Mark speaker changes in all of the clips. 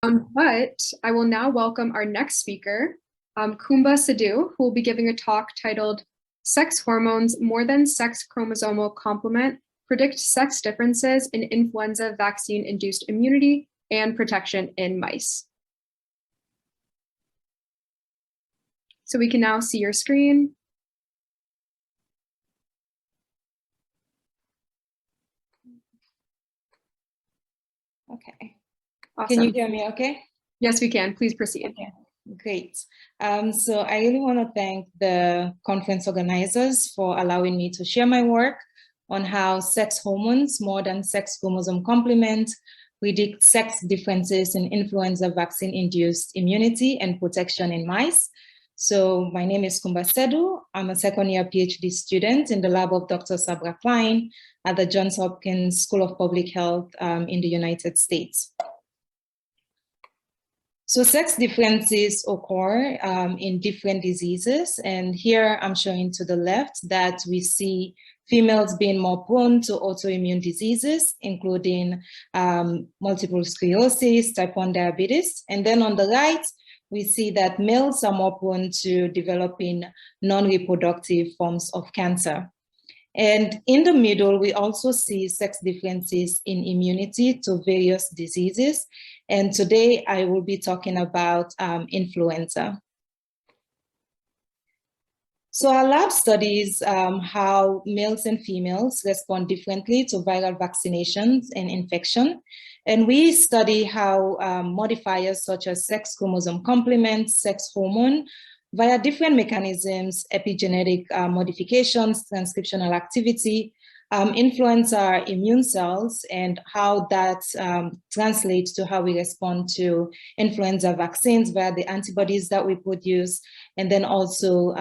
Speaker 1: But I will now welcome our next speaker, Kumba Seddu, who will be giving a talk titled Sex Hormones More Than Sex Chromosomal Complement Predict Sex Differences in Influenza Vaccine-Induced Immunity and Protection in Mice. So we can now see your screen.
Speaker 2: Okay.
Speaker 1: Awesome.
Speaker 2: Can you hear me okay?
Speaker 1: Yes, we can. Please proceed.
Speaker 2: Okay. Great. So I really want to thank the conference organizers for allowing me to share my work on how sex hormones, more than sex chromosome complement, predict sex differences in influenza vaccine-induced immunity and protection in mice. So my name is Kumba Seddu. I'm a second-year PhD student in the lab of Dr. Sabra Klein at the Johns Hopkins School of Public Health in the United States. So sex differences occur in different diseases. And here I'm showing to the left that we see females being more prone to autoimmune diseases, including multiple sclerosis, type 1 diabetes. And then on the right, we see that males are more prone to developing non-reproductive forms of cancer. And in the middle, we also see sex differences in immunity to various diseases. And today I will be talking about influenza. So our lab studies how males and females respond differently to viral vaccinations and infection. And we study how modifiers such as sex chromosome complement, sex hormone, via different mechanisms, epigenetic modifications, transcriptional activity, influence our immune cells and how that translates to how we respond to influenza vaccines via the antibodies that we produce, and then also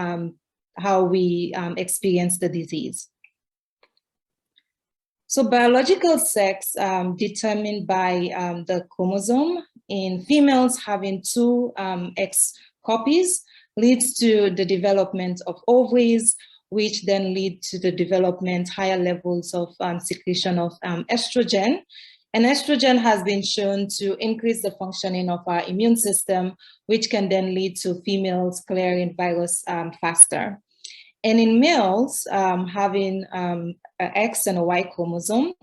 Speaker 2: how we experience the disease. So biological sex determined by the chromosome in females having two X copies leads to the development of ovaries, which then lead to the development higher levels of secretion of estrogen. And estrogen has been shown to increase the functioning of our immune system, which can then lead to females clearing virus faster. And in males, having an X and a Y chromosome,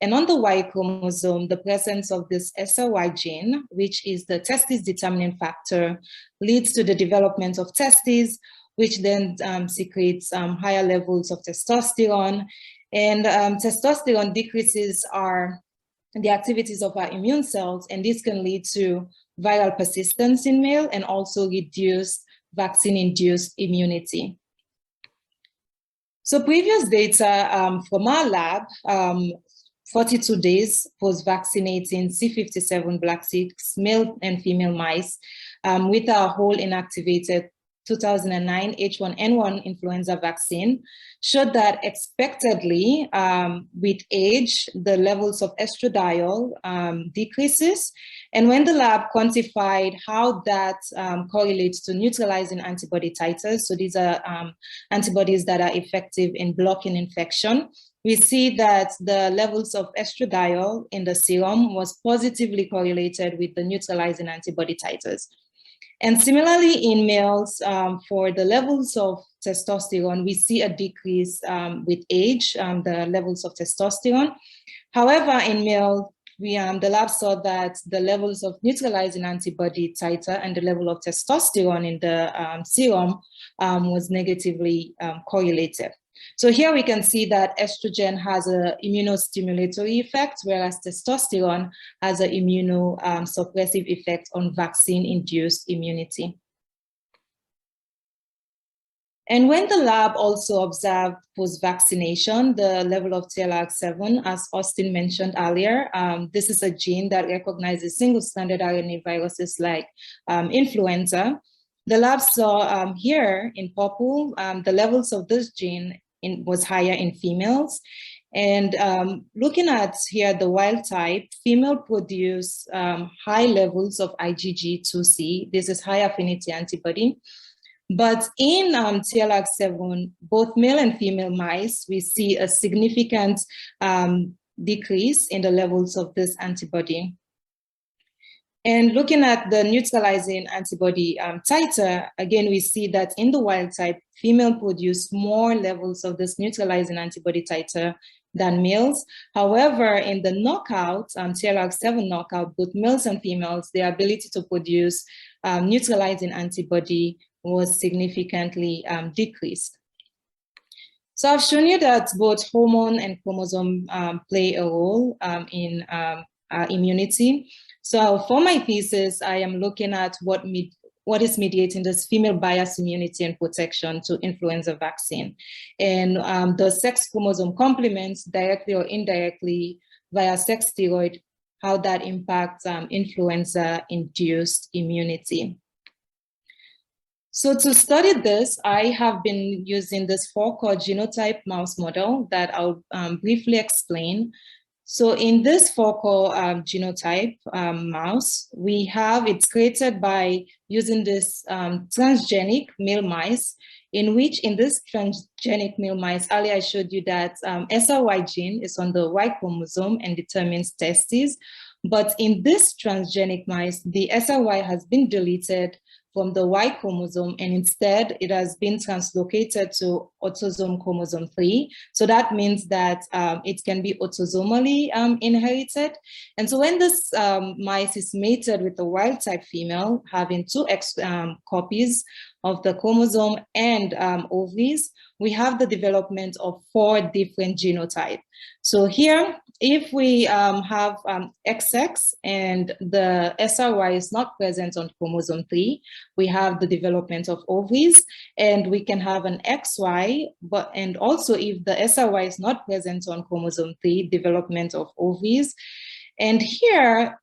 Speaker 2: and on the Y chromosome, the presence of this SRY gene, which is the testis determining factor, leads to the development of testes, which then secretes higher levels of testosterone. And testosterone decreases the activities of our immune cells, and this can lead to viral persistence in male and also reduce vaccine-induced immunity. So previous data from our lab, 42 days post-vaccinating C57 black 6 male and female mice with our whole inactivated 2009 H1N1 influenza vaccine showed that expectedly with age, the levels of estradiol decreases. And when the lab quantified how that correlates to neutralizing antibody titers, so these are antibodies that are effective in blocking infection, we see that the levels of estradiol in the serum was positively correlated with the neutralizing antibody titers. And similarly in males, for the levels of testosterone, we see a decrease with age, the levels of testosterone. However, in male, the lab saw that the levels of neutralizing antibody titer and the level of testosterone in the serum was negatively correlated. So here we can see that estrogen has an immunostimulatory effect, whereas testosterone has an immunosuppressive effect on vaccine-induced immunity. And when the lab also observed post-vaccination, the level of TLR7, as Austin mentioned earlier, this is a gene that recognizes single-stranded RNA viruses like influenza. The lab saw here in purple, the levels of this gene was higher in females. And looking at here the wild type, female produce high levels of IgG2C. This is high affinity antibody. But in TLR7, both male and female mice, we see a significant decrease in the levels of this antibody. And looking at the neutralizing antibody titer, again, we see that in the wild type, female produce more levels of this neutralizing antibody titer than males. However, in the knockout, TLR7 knockout, both males and females, their ability to produce neutralizing antibody was significantly decreased. So I've shown you that both hormone and chromosome play a role in immunity. So for my thesis, I am looking at what is mediating this female bias immunity and protection to influenza vaccine. And the sex chromosome complements directly or indirectly via sex steroid, how that impacts influenza-induced immunity. So to study this, I have been using this 4-core genotype mouse model that I'll briefly explain. So in this 4-core genotype mouse, it's created by using this transgenic male mice, in which in this transgenic male mice, earlier I showed you that SRY gene is on the Y chromosome and determines testes. But in this transgenic mice, the SRY has been deleted from the Y chromosome, and instead it has been translocated to autosome chromosome 3. So that means that it can be autosomally inherited. And so when this mice is mated with a wild type female, having 2 copies of the chromosome and ovaries, we have the development of 4 different genotypes. So here, if we have XX and the SRY is not present on chromosome 3, we have the development of ovaries, and we can have an XY, and also if the SRY is not present on chromosome 3, development of ovaries. And here,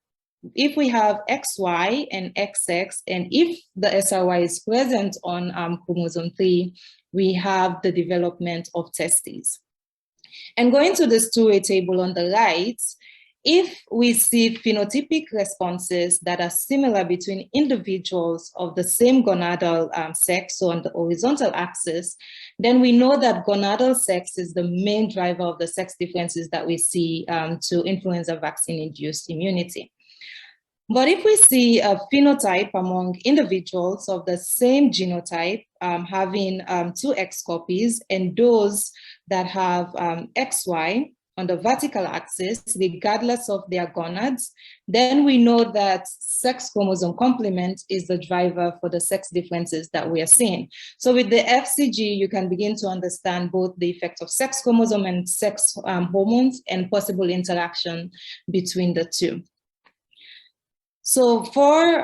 Speaker 2: if we have XY and XX, and if the SRY is present on chromosome 3, we have the development of testes. And going to this two-way table on the right, if we see phenotypic responses that are similar between individuals of the same gonadal sex, so on the horizontal axis, then we know that gonadal sex is the main driver of the sex differences that we see to influenza vaccine-induced immunity. But if we see a phenotype among individuals of the same genotype having 2 X copies, and those that have XY on the vertical axis, regardless of their gonads, then we know that sex chromosome complement is the driver for the sex differences that we are seeing. So with the FCG, you can begin to understand both the effect of sex chromosome and sex hormones and possible interaction between the two. So for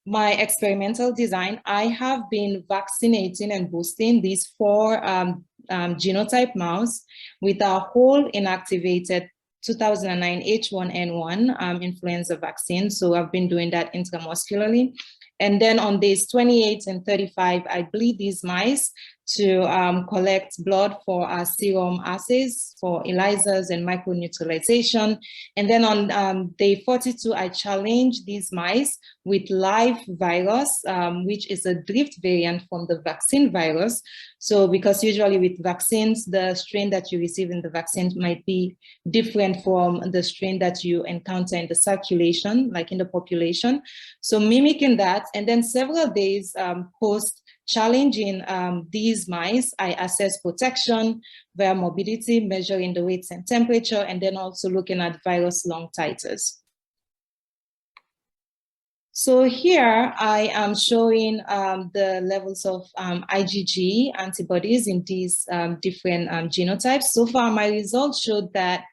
Speaker 2: my experimental design, I have been vaccinating and boosting these 4 genotype mouse with a whole inactivated 2009 H1N1 influenza vaccine. So I've been doing that intramuscularly. And then on days 28 and 35, I bleed these mice to collect blood for our serum assays for ELISAs and microneutralization. And then on day 42, I challenge these mice with live virus, which is a drift variant from the vaccine virus. So because usually with vaccines, the strain that you receive in the vaccine might be different from the strain that you encounter in the circulation, like in the population. So mimicking that, and then several days post challenging these mice, I assess protection via morbidity, measuring the weights and temperature, and then also looking at virus lung titers. So here I am showing the levels of IgG antibodies in these different genotypes. So far, my results showed that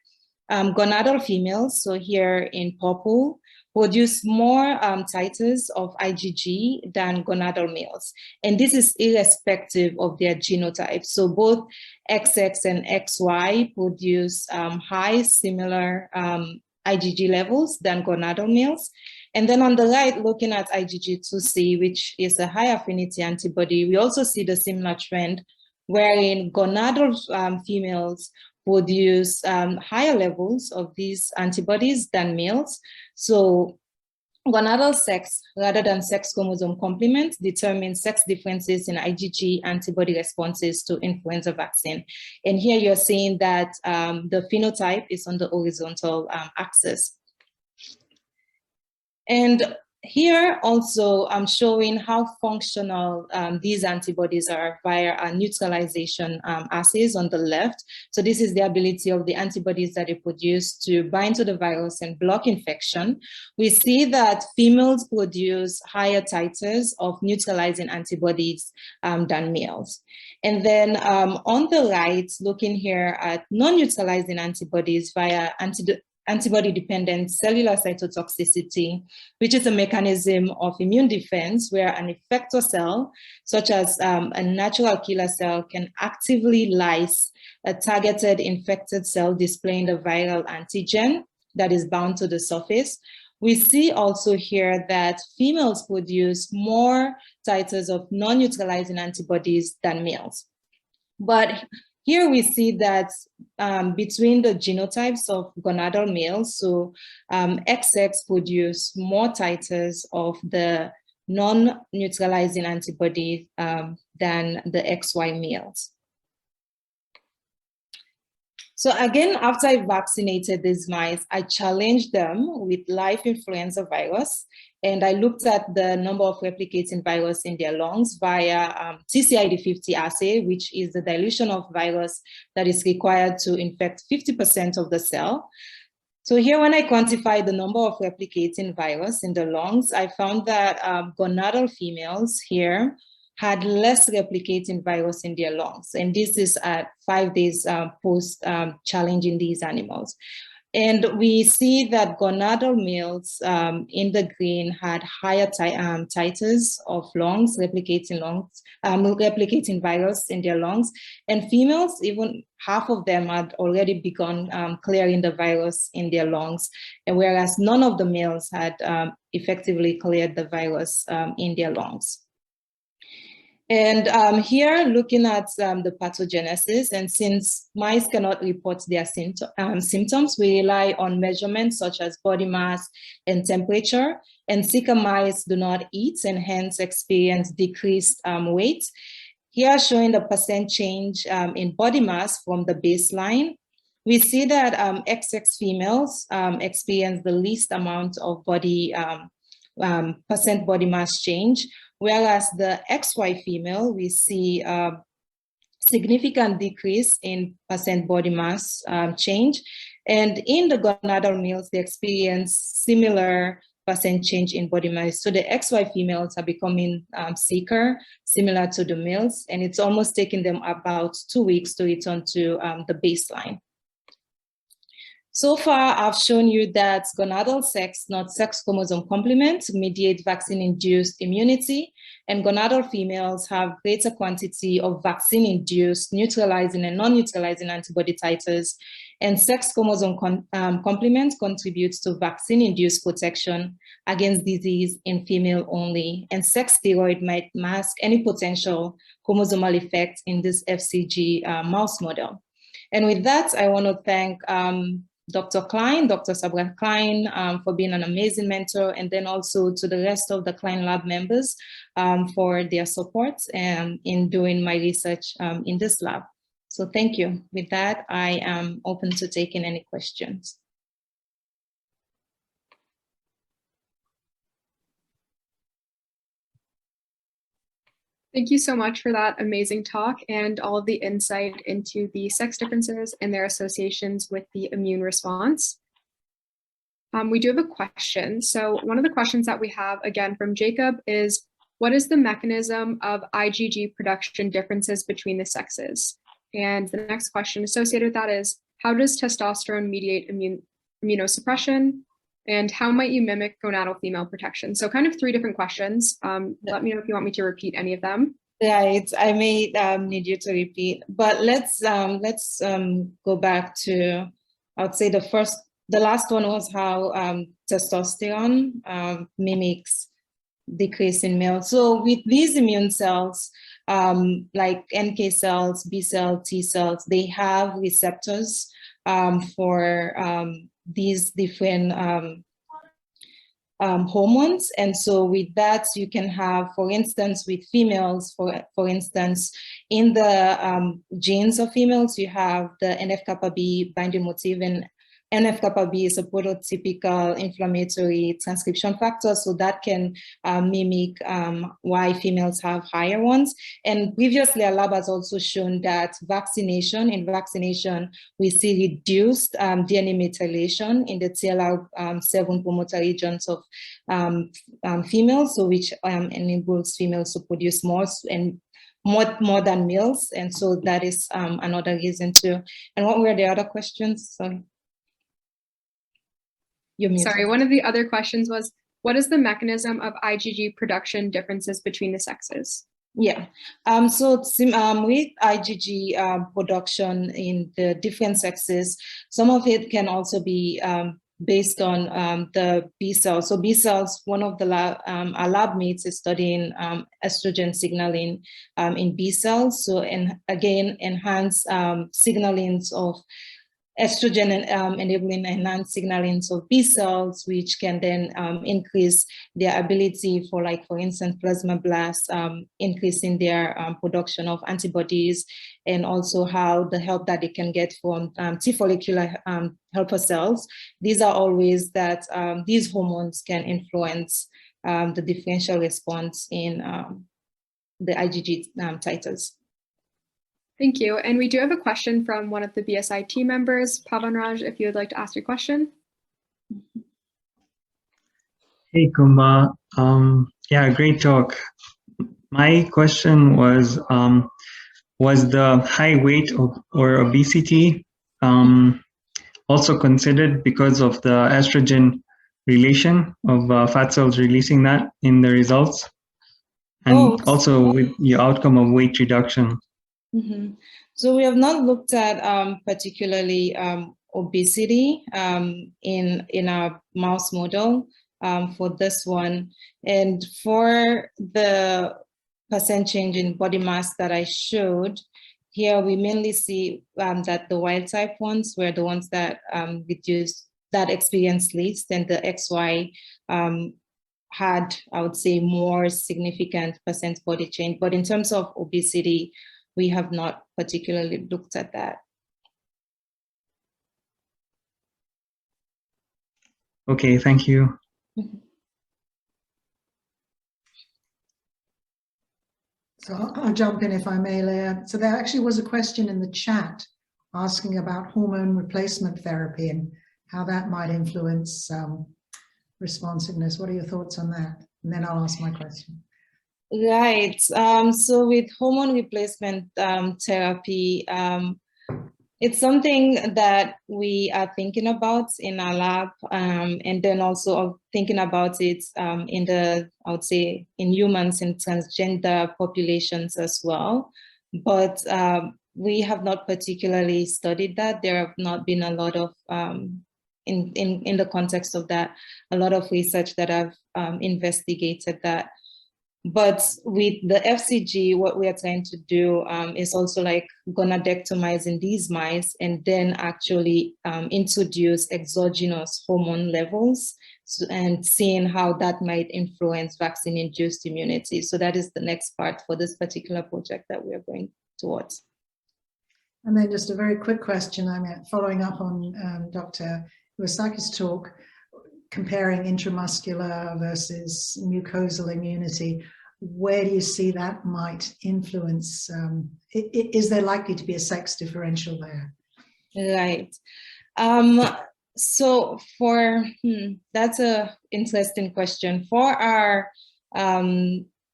Speaker 2: gonadal females, so here in purple, produce more titers of IgG than gonadal males. And this is irrespective of their genotype. So both XX and XY produce high similar IgG levels than gonadal males. And then on the right, looking at IgG2C, which is a high affinity antibody, we also see the similar trend wherein gonadal females produce higher levels of these antibodies than males. So gonadal sex rather than sex chromosome complement determines sex differences in IgG antibody responses to influenza vaccine. And here you're seeing that the phenotype is on the horizontal axis. And here also I'm showing how functional these antibodies are via a neutralization assays on the left. So this is the ability of the antibodies that they produce to bind to the virus and block infection. We see that females produce higher titers of neutralizing antibodies than males. And then on the right, looking here at non-neutralizing antibodies via antibody-dependent cellular cytotoxicity, which is a mechanism of immune defense where an effector cell, such as a natural killer cell, can actively lyse a targeted infected cell displaying the viral antigen that is bound to the surface. We see also here that females produce more titers of non-neutralizing antibodies than males. But here we see that between the genotypes of gonadal males, so XX produce more titers of the non-neutralizing antibody than the XY males. So again, after I vaccinated these mice, I challenged them with live influenza virus, and I looked at the number of replicating virus in their lungs via TCID50 assay, which is the dilution of virus that is required to infect 50% of the cell. So here, when I quantified the number of replicating virus in the lungs, I found that gonadal females here had less replicating virus in their lungs. And this is at 5 days post challenging these animals. And we see that gonadal males in the green had higher titers of lungs, replicating virus in their lungs. And females, even half of them had already begun clearing the virus in their lungs, and whereas none of the males had effectively cleared the virus in their lungs. And here, looking at the pathogenesis, and since mice cannot report their symptoms, we rely on measurements such as body mass and temperature. And sicker mice do not eat and hence experience decreased weight. Here, showing the percent change in body mass from the baseline. We see that XX females experience the least amount of percent body mass change, whereas the XY female, we see a significant decrease in percent body mass change. And in the gonadal males, they experience similar percent change in body mass. So the XY females are becoming sicker, similar to the males, and it's almost taking them about 2 weeks to return to the baseline. So far, I've shown you that gonadal sex, not sex chromosome complement, mediate vaccine-induced immunity, and gonadal females have greater quantity of vaccine-induced neutralizing and non-neutralizing antibody titers, and sex chromosome complement contributes to vaccine-induced protection against disease in female only, and sex steroid might mask any potential chromosomal effect in this FCG mouse model. And with that, I want to thank Dr. Klein, Dr. Sabra Klein, for being an amazing mentor, and then also to the rest of the Klein Lab members for their support in doing my research in this lab. So thank you. With that, I am open to taking any questions.
Speaker 1: Thank you so much for that amazing talk and all of the insight into the sex differences and their associations with the immune response. We do have a question. So one of the questions that we have, again, from Jacob is, what is the mechanism of IgG production differences between the sexes? And the next question associated with that is, how does testosterone mediate immunosuppression? And how might you mimic gonadal female protection? So kind of 3 different questions. Let me know if you want me to repeat any of them.
Speaker 2: Right, I may need you to repeat, but let's go back to, I would say the last one was how testosterone mimics decrease in males. So with these immune cells, like NK cells, B cells, T cells, they have receptors for these different hormones. And so with that, you can have, for instance, with females, for instance, in the genes of females, you have the NF-kappa B binding motif, and NF-kappa B is a prototypical inflammatory transcription factor, so that can mimic why females have higher ones. And previously, our lab has also shown that in vaccination, we see reduced DNA methylation in the TLR7 promoter regions of females, so which enables females to produce more and more than males. And so that is another reason too. And what were the other questions? Sorry.
Speaker 1: Sorry, one of the other questions was, what is the mechanism of IgG production differences between the sexes?
Speaker 2: Yeah, so with IgG production in the different sexes, some of it can also be based on the B cells. So B cells, one of the our lab mates is studying estrogen signaling in B cells. So, and again, enhance signalings of estrogen enabling enhanced signalings of B cells, which can then increase their ability for, like, for instance, plasmablasts, increasing their production of antibodies, and also how the help that they can get from T follicular helper cells. These are all ways that these hormones can influence the differential response in the IgG titers.
Speaker 1: Thank you. And we do have a question from one of the BSI team members. Pavanraj, if you would like to ask your question.
Speaker 3: Hey, Kumba. Yeah, great talk. My question was the high weight or obesity also considered because of the estrogen relation of fat cells releasing that in the results? And also with the outcome of weight reduction?
Speaker 2: Mm-hmm. So we have not looked at particularly obesity in our mouse model for this one. And for the percent change in body mass that I showed, here we mainly see that the wild type ones were the ones that reduced, that experienced least, and the XY had, I would say, more significant percent body change. But in terms of obesity, we have not particularly looked at that.
Speaker 3: Okay, thank you.
Speaker 4: So I'll jump in if I may, Leah. So there actually was a question in the chat asking about hormone replacement therapy and how that might influence responsiveness. What are your thoughts on that? And then I'll ask my question.
Speaker 2: Right. So with hormone replacement therapy, it's something that we are thinking about in our lab, and then also thinking about it in the, I would say, in humans and transgender populations as well. But we have not particularly studied that. There have not been a lot of, in the context of that, a lot of research that have investigated that. But with the FCG, what we are trying to do is also like gonadectomizing these mice and then actually introduce exogenous hormone levels and seeing how that might influence vaccine-induced immunity. So that is the next part for this particular project that we are going towards.
Speaker 4: And then just a very quick question, following up on Dr. Iwasaki's talk, comparing intramuscular versus mucosal immunity, where do you see that might influence? Is there likely to be a sex differential there?
Speaker 2: Right. So for, that's an interesting question. For our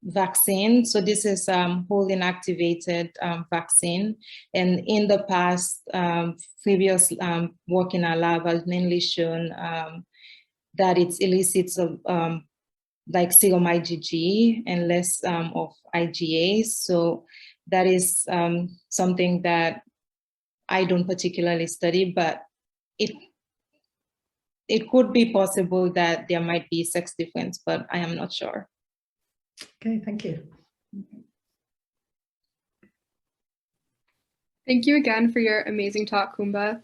Speaker 2: vaccine, so this is whole inactivated vaccine. And in the past, previous work in our lab has mainly shown that it elicits like serum IgG and less of IgA. So that is something that I don't particularly study, but it could be possible that there might be sex difference, but I am not sure.
Speaker 4: Okay, thank you.
Speaker 1: Thank you again for your amazing talk, Kumba.